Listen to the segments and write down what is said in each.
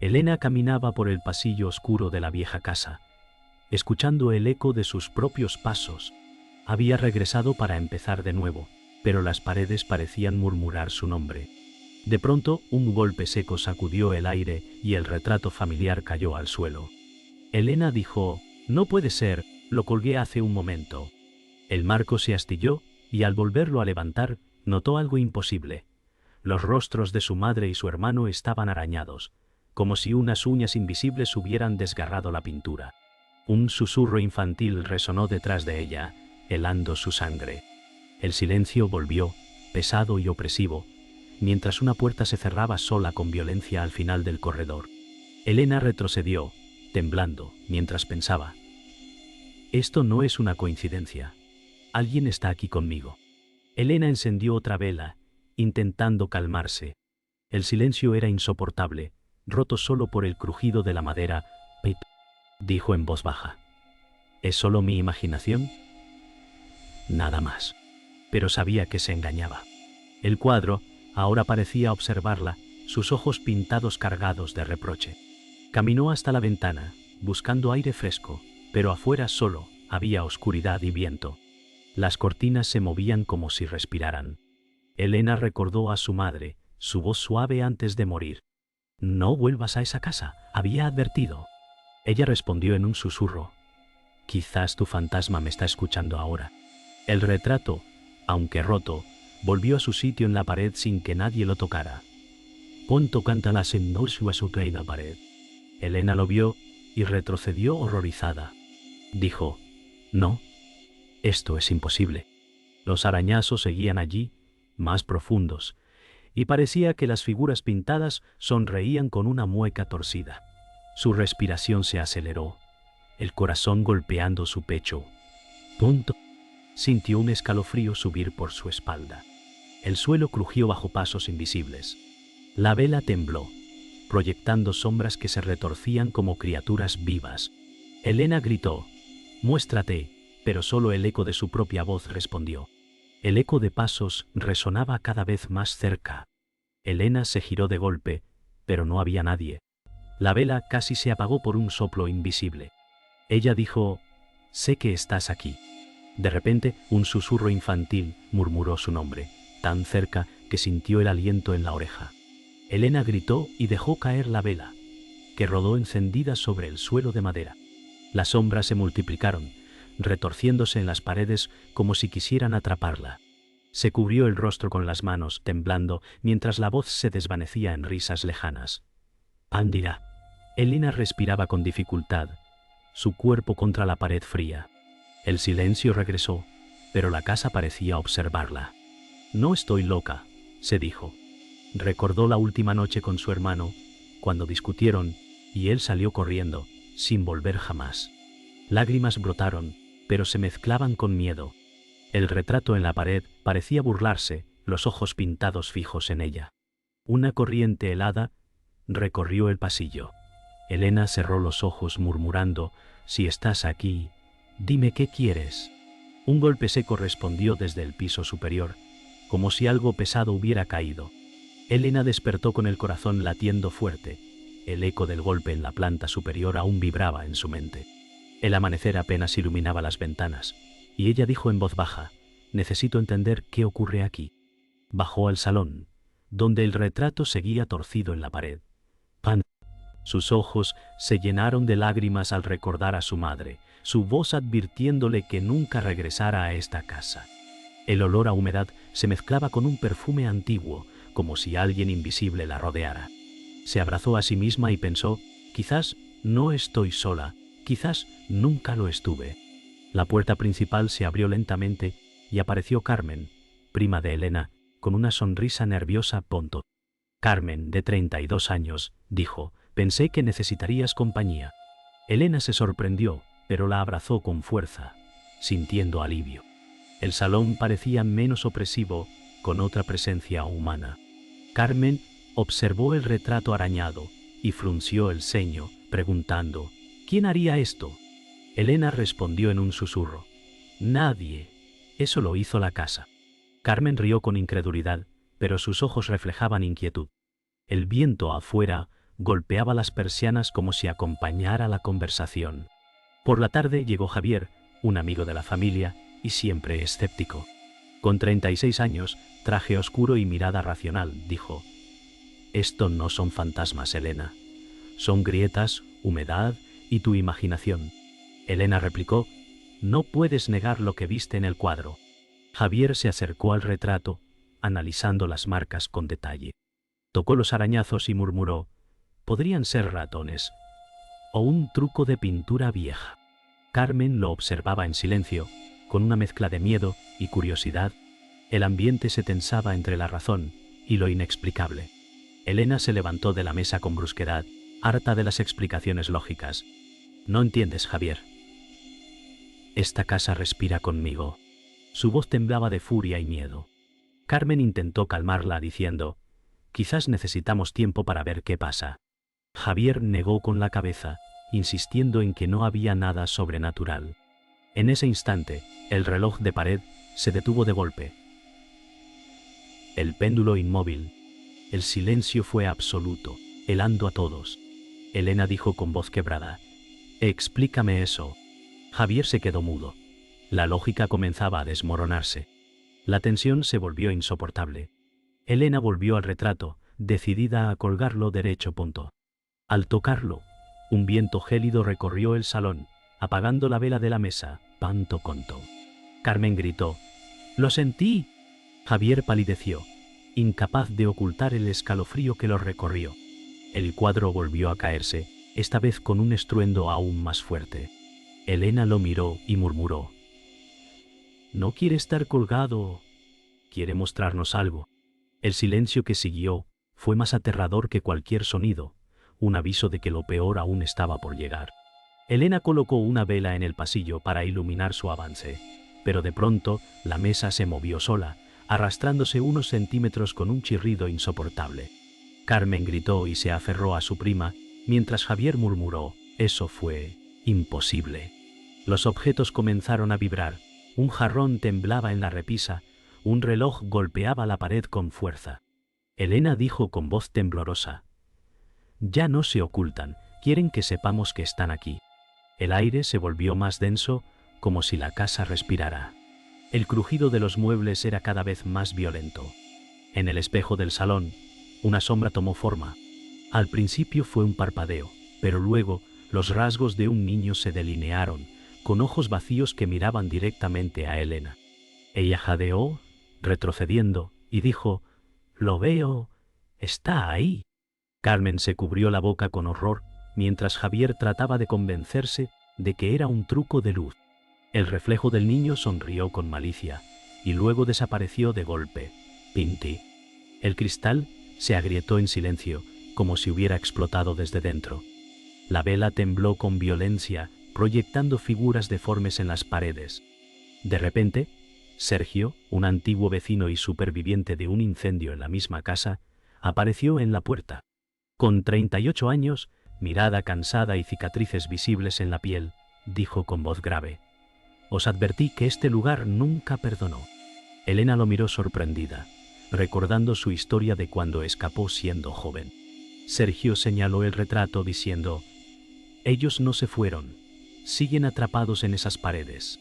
Elena caminaba por el pasillo oscuro de la vieja casa, escuchando el eco de sus propios pasos. Había regresado para empezar de nuevo, pero las paredes parecían murmurar su nombre. De pronto, un golpe seco sacudió el aire y el retrato familiar cayó al suelo. Elena dijo: «No puede ser, lo colgué hace un momento». El marco se astilló, y al volverlo a levantar, notó algo imposible. Los rostros de su madre y su hermano estaban arañados, como si unas uñas invisibles hubieran desgarrado la pintura. Un susurro infantil resonó detrás de ella, helando su sangre. El silencio volvió, pesado y opresivo, mientras una puerta se cerraba sola con violencia al final del corredor. Elena retrocedió, temblando, mientras pensaba: «Esto no es una coincidencia. Alguien está aquí conmigo». Elena encendió otra vela, intentando calmarse. El silencio era insoportable, roto solo por el crujido de la madera. «Pip», dijo en voz baja. «¿Es solo mi imaginación?» Nada más. Pero sabía que se engañaba. El cuadro ahora parecía observarla, sus ojos pintados cargados de reproche. Caminó hasta la ventana, buscando aire fresco, pero afuera solo había oscuridad y viento. Las cortinas se movían como si respiraran. Elena recordó a su madre, su voz suave antes de morir. «No vuelvas a esa casa», había advertido. Ella respondió en un susurro: «Quizás tu fantasma me está escuchando ahora». El retrato, aunque roto, volvió a su sitio en la pared sin que nadie lo tocara. «Ponto canta la en la pared». Elena lo vio y retrocedió horrorizada. Dijo: «No, esto es imposible». Los arañazos seguían allí, más profundos, y parecía que las figuras pintadas sonreían con una mueca torcida. Su respiración se aceleró, el corazón golpeando su pecho. «Punto». Sintió un escalofrío subir por su espalda. El suelo crujió bajo pasos invisibles. La vela tembló, proyectando sombras que se retorcían como criaturas vivas. Elena gritó: «Muéstrate», pero solo el eco de su propia voz respondió. El eco de pasos resonaba cada vez más cerca. Elena se giró de golpe, pero no había nadie. La vela casi se apagó por un soplo invisible. Ella dijo: «Sé que estás aquí». De repente, un susurro infantil murmuró su nombre, tan cerca que sintió el aliento en la oreja. Elena gritó y dejó caer la vela, que rodó encendida sobre el suelo de madera. Las sombras se multiplicaron, retorciéndose en las paredes como si quisieran atraparla. Se cubrió el rostro con las manos, temblando, mientras la voz se desvanecía en risas lejanas. «Andira». Elena respiraba con dificultad, su cuerpo contra la pared fría. El silencio regresó, pero la casa parecía observarla. «No estoy loca», se dijo. Recordó la última noche con su hermano, cuando discutieron, y él salió corriendo, sin volver jamás. Lágrimas brotaron, pero se mezclaban con miedo. El retrato en la pared parecía burlarse, los ojos pintados fijos en ella. Una corriente helada recorrió el pasillo. Elena cerró los ojos murmurando: «Si estás aquí, dime qué quieres». Un golpe seco respondió desde el piso superior, como si algo pesado hubiera caído. Elena despertó con el corazón latiendo fuerte. El eco del golpe en la planta superior aún vibraba en su mente. El amanecer apenas iluminaba las ventanas, y ella dijo en voz baja: «Necesito entender qué ocurre aquí». Bajó al salón, donde el retrato seguía torcido en la pared. «Pan». Sus ojos se llenaron de lágrimas al recordar a su madre, su voz advirtiéndole que nunca regresara a esta casa. El olor a humedad se mezclaba con un perfume antiguo, como si alguien invisible la rodeara. Se abrazó a sí misma y pensó: «Quizás no estoy sola, quizás nunca lo estuve». La puerta principal se abrió lentamente y apareció Carmen, prima de Elena, con una sonrisa nerviosa. «Ponto». Carmen, de 32 años, dijo: «Pensé que necesitarías compañía». Elena se sorprendió, pero la abrazó con fuerza, sintiendo alivio. El salón parecía menos opresivo, con otra presencia humana. Carmen observó el retrato arañado y frunció el ceño, preguntando: «¿Quién haría esto?». Elena respondió en un susurro: «Nadie. Eso lo hizo la casa». Carmen rió con incredulidad, pero sus ojos reflejaban inquietud. El viento afuera golpeaba las persianas como si acompañara la conversación. Por la tarde llegó Javier, un amigo de la familia y siempre escéptico. Con 36 años, traje oscuro y mirada racional, dijo: «Esto no son fantasmas, Elena. Son grietas, humedad y tu imaginación». Elena replicó: «No puedes negar lo que viste en el cuadro». Javier se acercó al retrato, analizando las marcas con detalle. Tocó los arañazos y murmuró: «Podrían ser ratones o un truco de pintura vieja». Carmen lo observaba en silencio, con una mezcla de miedo y curiosidad. El ambiente se tensaba entre la razón y lo inexplicable. Elena se levantó de la mesa con brusquedad, harta de las explicaciones lógicas. «No entiendes, Javier. Esta casa respira conmigo». Su voz temblaba de furia y miedo. Carmen intentó calmarla diciendo: «Quizás necesitamos tiempo para ver qué pasa». Javier negó con la cabeza, insistiendo en que no había nada sobrenatural. En ese instante, el reloj de pared se detuvo de golpe. El péndulo inmóvil. El silencio fue absoluto, helando a todos. Elena dijo con voz quebrada: «Explícame eso». Javier se quedó mudo. La lógica comenzaba a desmoronarse. La tensión se volvió insoportable. Elena volvió al retrato, decidida a colgarlo derecho. Al tocarlo, un viento gélido recorrió el salón, apagando la vela de la mesa. «Panto conto». Carmen gritó: «¡Lo sentí!». Javier palideció, incapaz de ocultar el escalofrío que lo recorrió. El cuadro volvió a caerse, esta vez con un estruendo aún más fuerte. Elena lo miró y murmuró: «No quiere estar colgado, quiere mostrarnos algo». El silencio que siguió fue más aterrador que cualquier sonido, un aviso de que lo peor aún estaba por llegar. Elena colocó una vela en el pasillo para iluminar su avance, pero de pronto la mesa se movió sola, arrastrándose unos centímetros con un chirrido insoportable. Carmen gritó y se aferró a su prima, mientras Javier murmuró: «Eso fue imposible». Los objetos comenzaron a vibrar, un jarrón temblaba en la repisa, un reloj golpeaba la pared con fuerza. Elena dijo con voz temblorosa: «Ya no se ocultan, quieren que sepamos que están aquí». El aire se volvió más denso, como si la casa respirara. El crujido de los muebles era cada vez más violento. En el espejo del salón, una sombra tomó forma. Al principio fue un parpadeo, pero luego los rasgos de un niño se delinearon, con ojos vacíos que miraban directamente a Elena. Ella jadeó, retrocediendo, y dijo: «Lo veo, está ahí». Carmen se cubrió la boca con horror, mientras Javier trataba de convencerse de que era un truco de luz. El reflejo del niño sonrió con malicia, y luego desapareció de golpe. Pinti. El cristal se agrietó en silencio, como si hubiera explotado desde dentro. La vela tembló con violencia, proyectando figuras deformes en las paredes. De repente, Sergio, un antiguo vecino y superviviente de un incendio en la misma casa, apareció en la puerta. Con 38 años, mirada cansada y cicatrices visibles en la piel, dijo con voz grave: «Os advertí que este lugar nunca perdonó». Elena lo miró sorprendida, recordando su historia de cuando escapó siendo joven. Sergio señaló el retrato diciendo: «Ellos no se fueron, siguen atrapados en esas paredes».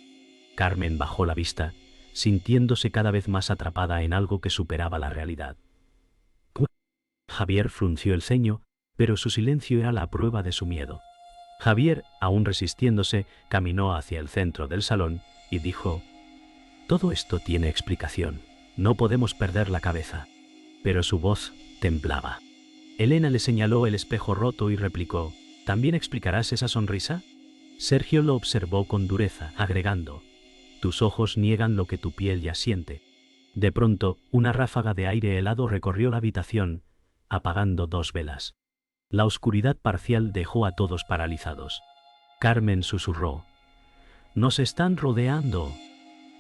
Carmen bajó la vista, sintiéndose cada vez más atrapada en algo que superaba la realidad. Javier frunció el ceño, pero su silencio era la prueba de su miedo. Javier, aún resistiéndose, caminó hacia el centro del salón y dijo: «Todo esto tiene explicación, no podemos perder la cabeza». Pero su voz temblaba. Elena le señaló el espejo roto y replicó: «¿También explicarás esa sonrisa?». Sergio lo observó con dureza, agregando: «Tus ojos niegan lo que tu piel ya siente». De pronto, una ráfaga de aire helado recorrió la habitación, apagando 2 velas. La oscuridad parcial dejó a todos paralizados. Carmen susurró: «Nos están rodeando».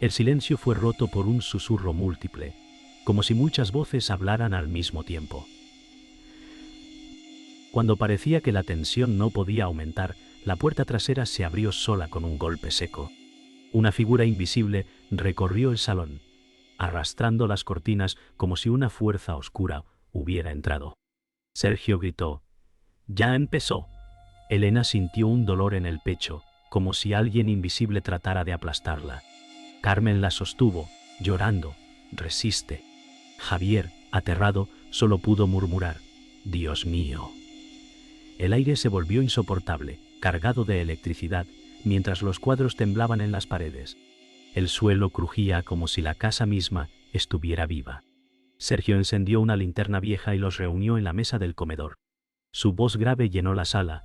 El silencio fue roto por un susurro múltiple, como si muchas voces hablaran al mismo tiempo. Cuando parecía que la tensión no podía aumentar, la puerta trasera se abrió sola con un golpe seco. Una figura invisible recorrió el salón, arrastrando las cortinas como si una fuerza oscura hubiera entrado. Sergio gritó: Ya empezó. Elena sintió un dolor en el pecho, como si alguien invisible tratara de aplastarla. Carmen la sostuvo, llorando. Resiste. Javier, aterrado, solo pudo murmurar: Dios mío. El aire se volvió insoportable, cargado de electricidad, mientras los cuadros temblaban en las paredes. El suelo crujía como si la casa misma estuviera viva. Sergio encendió una linterna vieja y los reunió en la mesa del comedor. Su voz grave llenó la sala.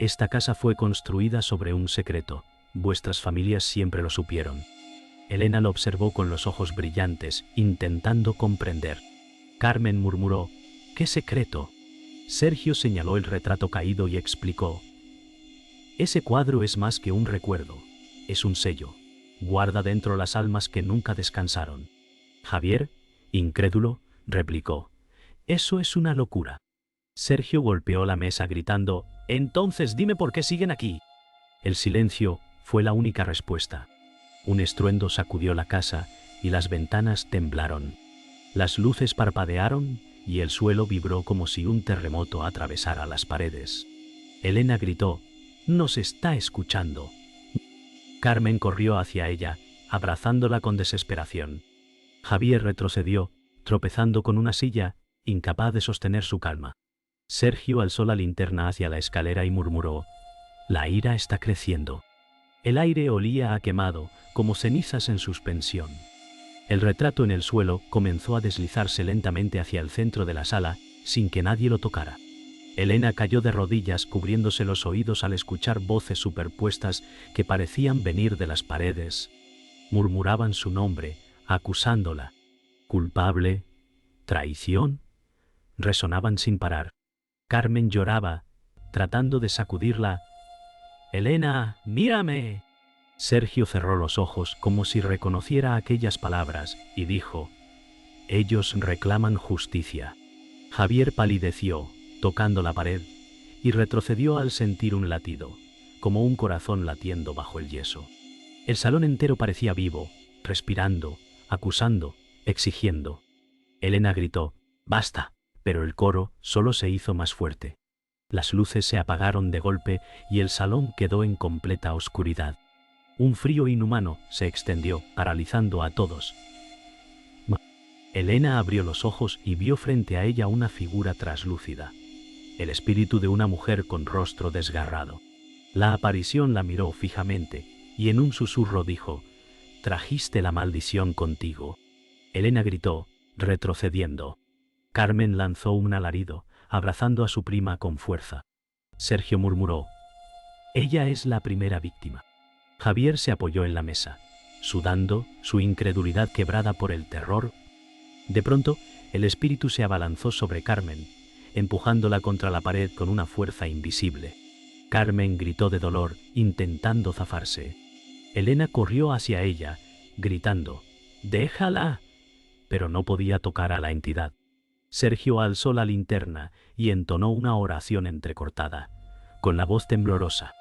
Esta casa fue construida sobre un secreto. Vuestras familias siempre lo supieron. Elena lo observó con los ojos brillantes, intentando comprender. Carmen murmuró: ¿qué secreto? Sergio señaló el retrato caído y explicó: ese cuadro es más que un recuerdo, es un sello. Guarda dentro las almas que nunca descansaron. Javier, incrédulo, replicó: eso es una locura. Sergio golpeó la mesa gritando: entonces dime por qué siguen aquí. El silencio fue la única respuesta. Un estruendo sacudió la casa y las ventanas temblaron. Las luces parpadearon y el suelo vibró como si un terremoto atravesara las paredes. Elena gritó: «¡Nos está escuchando!». Carmen corrió hacia ella, abrazándola con desesperación. Javier retrocedió, tropezando con una silla, incapaz de sostener su calma. Sergio alzó la linterna hacia la escalera y murmuró: «La ira está creciendo». El aire olía a quemado, como cenizas en suspensión. El retrato en el suelo comenzó a deslizarse lentamente hacia el centro de la sala, sin que nadie lo tocara. Elena cayó de rodillas, cubriéndose los oídos al escuchar voces superpuestas que parecían venir de las paredes. Murmuraban su nombre, acusándola. ¿Culpable? ¿Traición? Resonaban sin parar. Carmen lloraba, tratando de sacudirla. «Elena, mírame». Sergio cerró los ojos como si reconociera aquellas palabras y dijo: «Ellos reclaman justicia». Javier palideció, tocando la pared, y retrocedió al sentir un latido, como un corazón latiendo bajo el yeso. El salón entero parecía vivo, respirando, acusando, exigiendo. Elena gritó: «¡Basta!», pero el coro solo se hizo más fuerte. Las luces se apagaron de golpe y el salón quedó en completa oscuridad. Un frío inhumano se extendió, paralizando a todos. Elena abrió los ojos y vio frente a ella una figura traslúcida. El espíritu de una mujer con rostro desgarrado. La aparición la miró fijamente y en un susurro dijo: «Trajiste la maldición contigo». Elena gritó, retrocediendo. Carmen lanzó un alarido, abrazando a su prima con fuerza. Sergio murmuró: «Ella es la primera víctima». Javier se apoyó en la mesa, sudando, su incredulidad quebrada por el terror. De pronto, el espíritu se abalanzó sobre Carmen, empujándola contra la pared con una fuerza invisible. Carmen gritó de dolor, intentando zafarse. Elena corrió hacia ella, gritando: «¡Déjala!», pero no podía tocar a la entidad. Sergio alzó la linterna y entonó una oración entrecortada, con la voz temblorosa.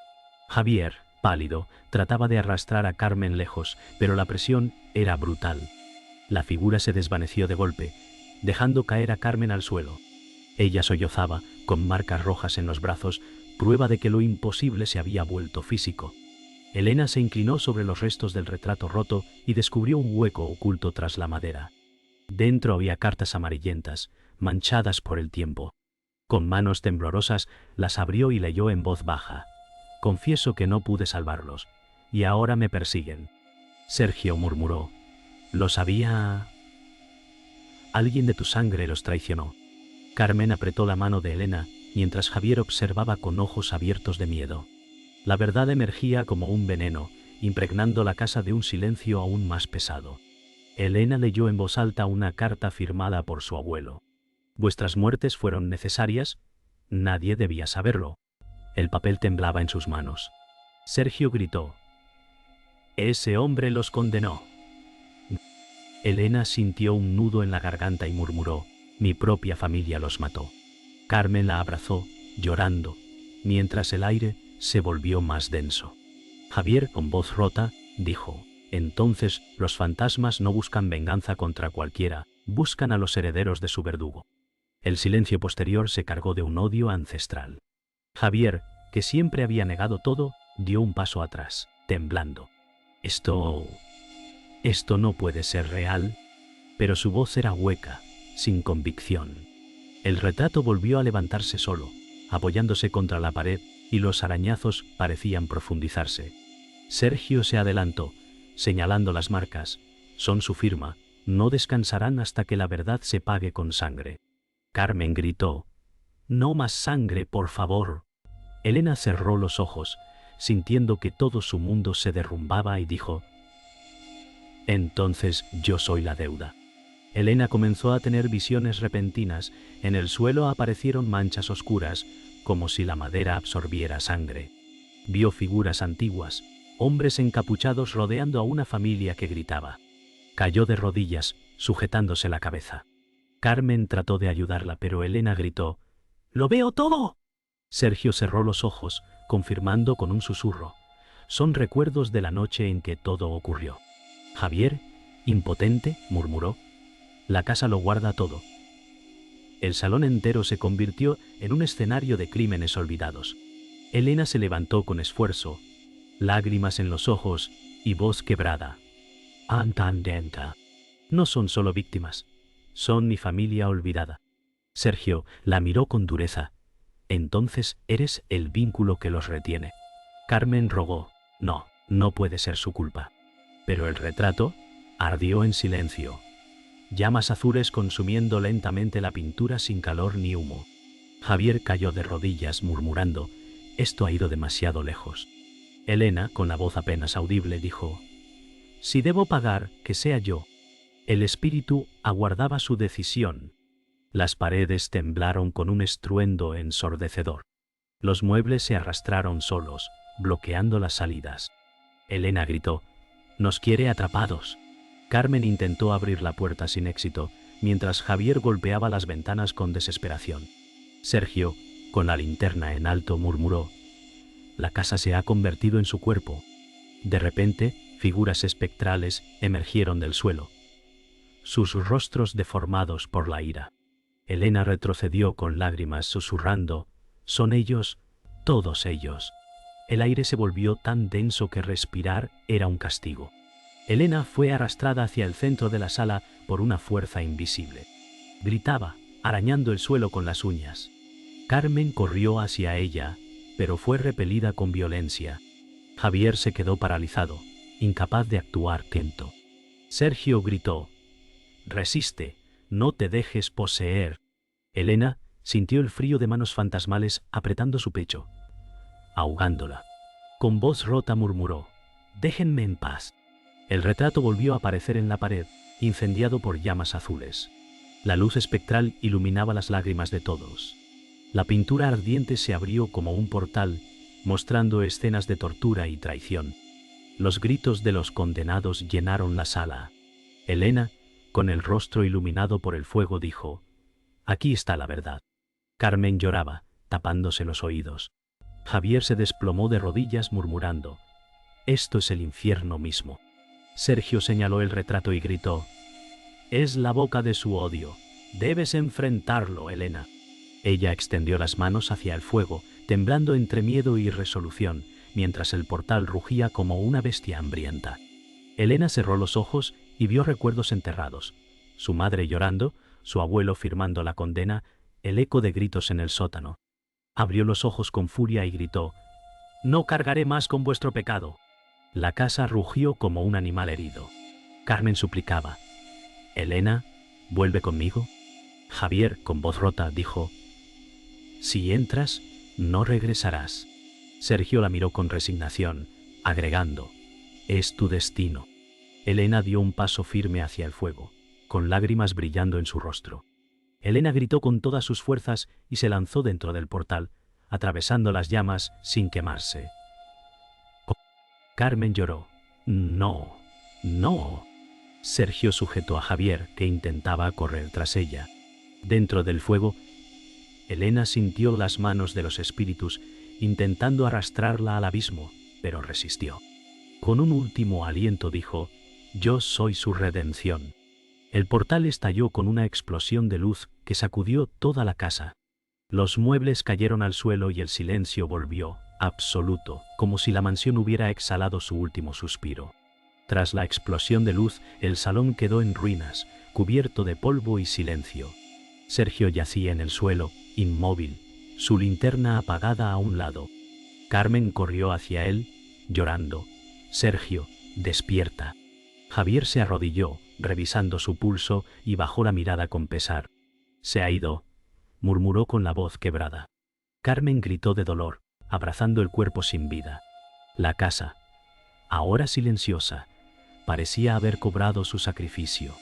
Javier, pálido, trataba de arrastrar a Carmen lejos, pero la presión era brutal. La figura se desvaneció de golpe, dejando caer a Carmen al suelo. Ella sollozaba, con marcas rojas en los brazos, prueba de que lo imposible se había vuelto físico. Elena se inclinó sobre los restos del retrato roto y descubrió un hueco oculto tras la madera. Dentro había cartas amarillentas, manchadas por el tiempo. Con manos temblorosas las abrió y leyó en voz baja: «Confieso que no pude salvarlos, y ahora me persiguen». Sergio murmuró: «Lo sabía. Alguien de tu sangre los traicionó». Carmen apretó la mano de Elena, mientras Javier observaba con ojos abiertos de miedo. La verdad emergía como un veneno, impregnando la casa de un silencio aún más pesado. Elena leyó en voz alta una carta firmada por su abuelo. «Vuestras muertes fueron necesarias. Nadie debía saberlo». El papel temblaba en sus manos. Sergio gritó: «Ese hombre los condenó». Elena sintió un nudo en la garganta y murmuró: «Mi propia familia los mató». Carmen la abrazó, llorando, mientras el aire se volvió más denso. Javier, con voz rota, dijo: «Entonces, los fantasmas no buscan venganza contra cualquiera, buscan a los herederos de su verdugo». El silencio posterior se cargó de un odio ancestral. Javier, que siempre había negado todo, dio un paso atrás, temblando. Esto no puede ser real. Pero su voz era hueca, sin convicción. El retrato volvió a levantarse solo, apoyándose contra la pared, y los arañazos parecían profundizarse. Sergio se adelantó, señalando las marcas. Son su firma, no descansarán hasta que la verdad se pague con sangre. Carmen gritó: «No más sangre, por favor». Elena cerró los ojos, sintiendo que todo su mundo se derrumbaba, y dijo: «Entonces yo soy la deuda». Elena comenzó a tener visiones repentinas. En el suelo aparecieron manchas oscuras, como si la madera absorbiera sangre. Vio figuras antiguas, hombres encapuchados rodeando a una familia que gritaba. Cayó de rodillas, sujetándose la cabeza. Carmen trató de ayudarla, pero Elena gritó: «¡Lo veo todo!». Sergio cerró los ojos, confirmando con un susurro: «Son recuerdos de la noche en que todo ocurrió». Javier, impotente, murmuró: «La casa lo guarda todo». El salón entero se convirtió en un escenario de crímenes olvidados. Elena se levantó con esfuerzo, lágrimas en los ojos y voz quebrada. «Antandenta. No son solo víctimas, son mi familia olvidada». Sergio la miró con dureza. «Entonces eres el vínculo que los retiene». Carmen rogó: «No, no puede ser su culpa». Pero el retrato ardió en silencio. Llamas azules consumiendo lentamente la pintura sin calor ni humo. Javier cayó de rodillas murmurando: «Esto ha ido demasiado lejos». Elena, con la voz apenas audible, dijo: «Si debo pagar, que sea yo». El espíritu aguardaba su decisión. Las paredes temblaron con un estruendo ensordecedor. Los muebles se arrastraron solos, bloqueando las salidas. Elena gritó: «Nos quiere atrapados». Carmen intentó abrir la puerta sin éxito, mientras Javier golpeaba las ventanas con desesperación. Sergio, con la linterna en alto, murmuró: «La casa se ha convertido en su cuerpo». De repente, figuras espectrales emergieron del suelo, sus rostros deformados por la ira. Elena retrocedió con lágrimas, susurrando: «Son ellos, todos ellos». El aire se volvió tan denso que respirar era un castigo. Elena fue arrastrada hacia el centro de la sala por una fuerza invisible. Gritaba, arañando el suelo con las uñas. Carmen corrió hacia ella, pero fue repelida con violencia. Javier se quedó paralizado, incapaz de actuar atento. Sergio gritó: «Resiste, no te dejes poseer». Elena sintió el frío de manos fantasmales apretando su pecho, ahogándola. Con voz rota murmuró: «Déjenme en paz». El retrato volvió a aparecer en la pared, incendiado por llamas azules. La luz espectral iluminaba las lágrimas de todos. La pintura ardiente se abrió como un portal, mostrando escenas de tortura y traición. Los gritos de los condenados llenaron la sala. Elena, con el rostro iluminado por el fuego, dijo: «Aquí está la verdad». Carmen lloraba, tapándose los oídos. Javier se desplomó de rodillas murmurando: «Esto es el infierno mismo». Sergio señaló el retrato y gritó: «Es la boca de su odio. Debes enfrentarlo, Elena». Ella extendió las manos hacia el fuego, temblando entre miedo y resolución, mientras el portal rugía como una bestia hambrienta. Elena cerró los ojos y vio recuerdos enterrados: su madre llorando, su abuelo firmando la condena, el eco de gritos en el sótano. Abrió los ojos con furia y gritó: «No cargaré más con vuestro pecado». La casa rugió como un animal herido. Carmen suplicaba: «Elena, vuelve conmigo». Javier, con voz rota, dijo: «Si entras, no regresarás». Sergio la miró con resignación, agregando: «Es tu destino». Elena dio un paso firme hacia el fuego, con lágrimas brillando en su rostro. Elena gritó con todas sus fuerzas y se lanzó dentro del portal, atravesando las llamas sin quemarse. Carmen lloró: «No, no». Sergio sujetó a Javier, que intentaba correr tras ella. Dentro del fuego, Elena sintió las manos de los espíritus intentando arrastrarla al abismo, pero resistió. Con un último aliento dijo: «Yo soy su redención». El portal estalló con una explosión de luz que sacudió toda la casa. Los muebles cayeron al suelo y el silencio volvió, absoluto, como si la mansión hubiera exhalado su último suspiro. Tras la explosión de luz, el salón quedó en ruinas, cubierto de polvo y silencio. Sergio yacía en el suelo, inmóvil, su linterna apagada a un lado. Carmen corrió hacia él, llorando. «Sergio, despierta». Javier se arrodilló, revisando su pulso, y bajó la mirada con pesar. «Se ha ido», murmuró con la voz quebrada. Carmen gritó de dolor, abrazando el cuerpo sin vida. La casa, ahora silenciosa, parecía haber cobrado su sacrificio.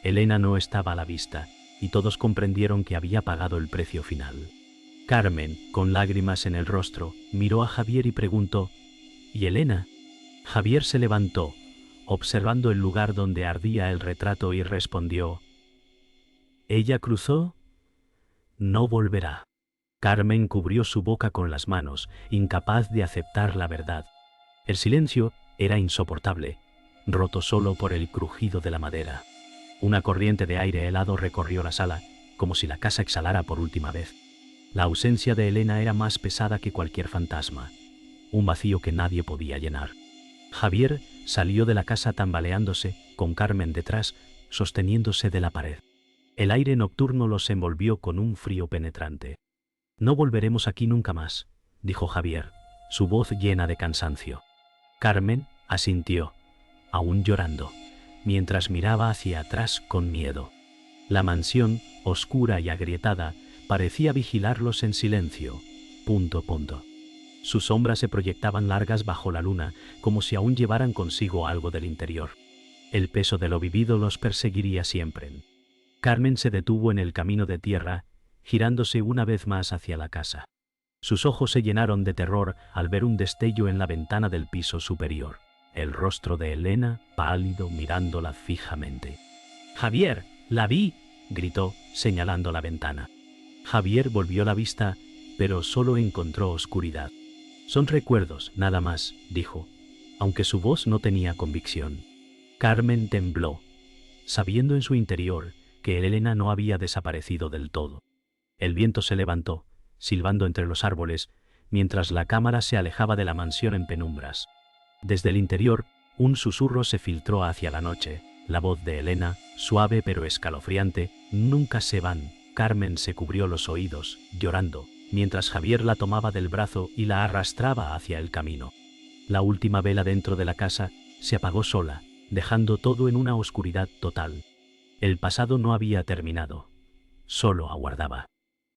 Elena no estaba a la vista, y todos comprendieron que había pagado el precio final. Carmen, con lágrimas en el rostro, miró a Javier y preguntó: «¿Y Elena?». Javier se levantó, observando el lugar donde ardía el retrato, y respondió: «¿Ella cruzó? No volverá». Carmen cubrió su boca con las manos, incapaz de aceptar la verdad. El silencio era insoportable, roto solo por el crujido de la madera. Una corriente de aire helado recorrió la sala, como si la casa exhalara por última vez. La ausencia de Elena era más pesada que cualquier fantasma, un vacío que nadie podía llenar. Javier salió de la casa tambaleándose, con Carmen detrás, sosteniéndose de la pared. El aire nocturno los envolvió con un frío penetrante. «No volveremos aquí nunca más», dijo Javier, su voz llena de cansancio. Carmen asintió, aún llorando, mientras miraba hacia atrás con miedo. La mansión, oscura y agrietada, parecía vigilarlos en silencio. Sus sombras se proyectaban largas bajo la luna, como si aún llevaran consigo algo del interior. El peso de lo vivido los perseguiría siempre. Carmen se detuvo en el camino de tierra, girándose una vez más hacia la casa. Sus ojos se llenaron de terror al ver un destello en la ventana del piso superior. El rostro de Elena, pálido, mirándola fijamente. «Javier, la vi», gritó, señalando la ventana. Javier volvió la vista, pero solo encontró oscuridad. «Son recuerdos, nada más», dijo, aunque su voz no tenía convicción. Carmen tembló, sabiendo en su interior que Elena no había desaparecido del todo. El viento se levantó, silbando entre los árboles, mientras la cámara se alejaba de la mansión en penumbras. Desde el interior, un susurro se filtró hacia la noche. La voz de Elena, suave pero escalofriante: «Nunca se van». Carmen se cubrió los oídos, llorando, mientras Javier la tomaba del brazo y la arrastraba hacia el camino. La última vela dentro de la casa se apagó sola, dejando todo en una oscuridad total. El pasado no había terminado, solo aguardaba.